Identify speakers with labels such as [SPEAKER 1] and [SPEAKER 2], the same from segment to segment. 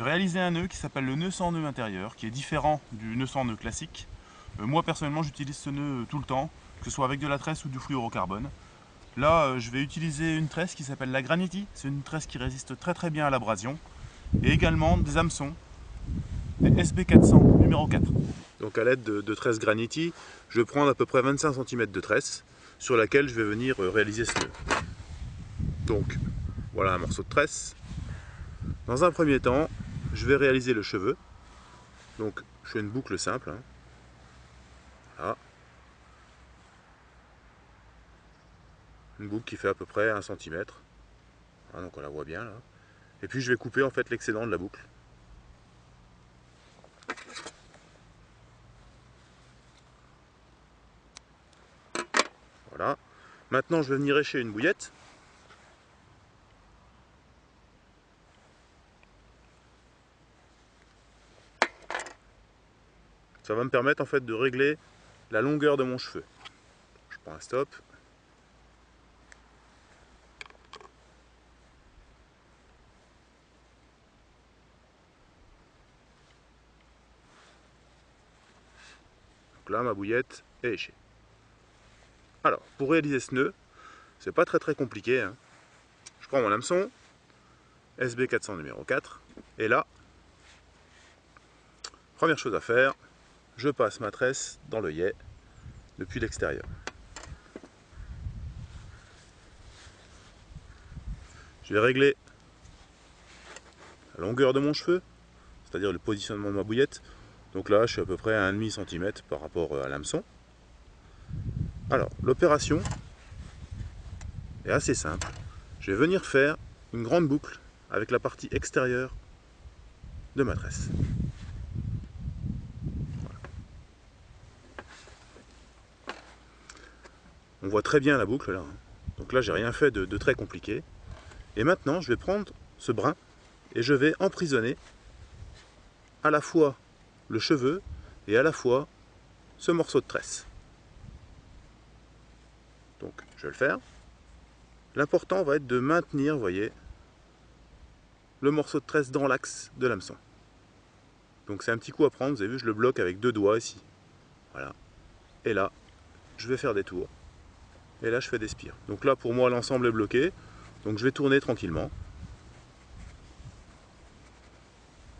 [SPEAKER 1] vais réaliser un nœud qui s'appelle le nœud sans nœud intérieur, qui est différent du nœud sans nœud classique. Moi personnellement j'utilise ce nœud tout le temps, que ce soit avec de la tresse ou du fluorocarbone. Là je vais utiliser une tresse qui s'appelle la Granity, c'est une tresse qui résiste très bien à l'abrasion. Et également des hameçons, des SB400 numéro 4. Donc à l'aide de tresse Granity, je vais prendre à peu près 25 cm de tresse sur laquelle je vais venir réaliser ce nœud. Donc voilà un morceau de tresse. Dans un premier temps, je vais réaliser le cheveu. Donc je fais une boucle simple. Voilà. Une boucle qui fait à peu près 1 cm. Voilà, donc on la voit bien là. Et puis je vais couper en fait l'excédent de la boucle. Voilà. Maintenant je vais venir écher une bouillette. Ça va me permettre en fait de régler la longueur de mon cheveu. Je prends un stop. Donc là ma bouillette est échée. Alors pour réaliser ce nœud, c'est pas très compliqué. Je prends mon hameçon, SB400 numéro 4, et là, première chose à faire, je passe ma tresse dans l'œillet depuis l'extérieur. Je vais régler la longueur de mon cheveu, c'est-à-dire le positionnement de ma bouillette. Donc là, je suis à peu près à 1,5 cm par rapport à l'hameçon. Alors, l'opération est assez simple. Je vais venir faire une grande boucle avec la partie extérieure de ma tresse. On voit très bien la boucle là. Donc là, j'ai rien fait de très compliqué. Et maintenant, je vais prendre ce brin et je vais emprisonner à la fois le cheveu et à la fois ce morceau de tresse. Donc, je vais le faire. L'important va être de maintenir, vous voyez, le morceau de tresse dans l'axe de l'hameçon. Donc c'est un petit coup à prendre, vous avez vu, je le bloque avec 2 doigts ici. Voilà. Et là, je vais faire des tours. Et là, je fais des spires. Donc là, pour moi, l'ensemble est bloqué. Donc je vais tourner tranquillement.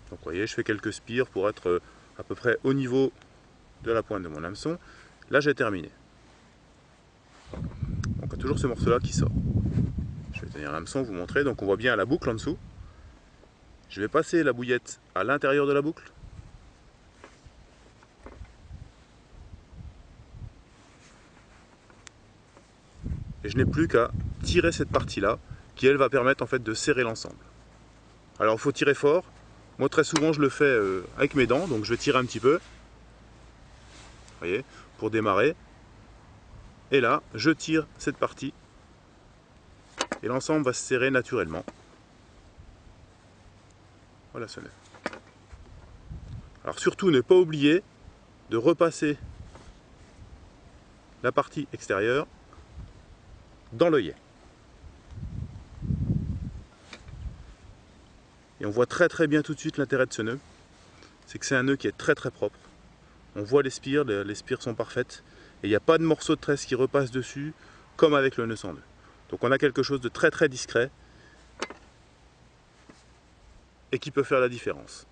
[SPEAKER 1] Donc vous voyez, je fais quelques spires pour être à peu près au niveau de la pointe de mon hameçon. Là, j'ai terminé. Donc il y a toujours ce morceau-là qui sort. Je vais tenir l'hameçon, vous montrer. Donc on voit bien la boucle en dessous. Je vais passer la bouillette à l'intérieur de la boucle. Et je n'ai plus qu'à tirer cette partie-là, qui elle va permettre en fait de serrer l'ensemble. Alors il faut tirer fort. Moi très souvent je le fais avec mes dents, donc je vais tirer un petit peu. Vous voyez, pour démarrer. Et là, je tire cette partie. Et l'ensemble va se serrer naturellement. Voilà ce nœud. Alors surtout ne pas oublier de repasser la partie extérieure dans l'œillet. Et on voit très bien tout de suite l'intérêt de ce nœud. C'est que c'est un nœud qui est très propre. On voit les spires sont parfaites. Et il n'y a pas de morceau de tresse qui repasse dessus, comme avec le nœud sans nœud. Donc on a quelque chose de très discret et qui peut faire la différence.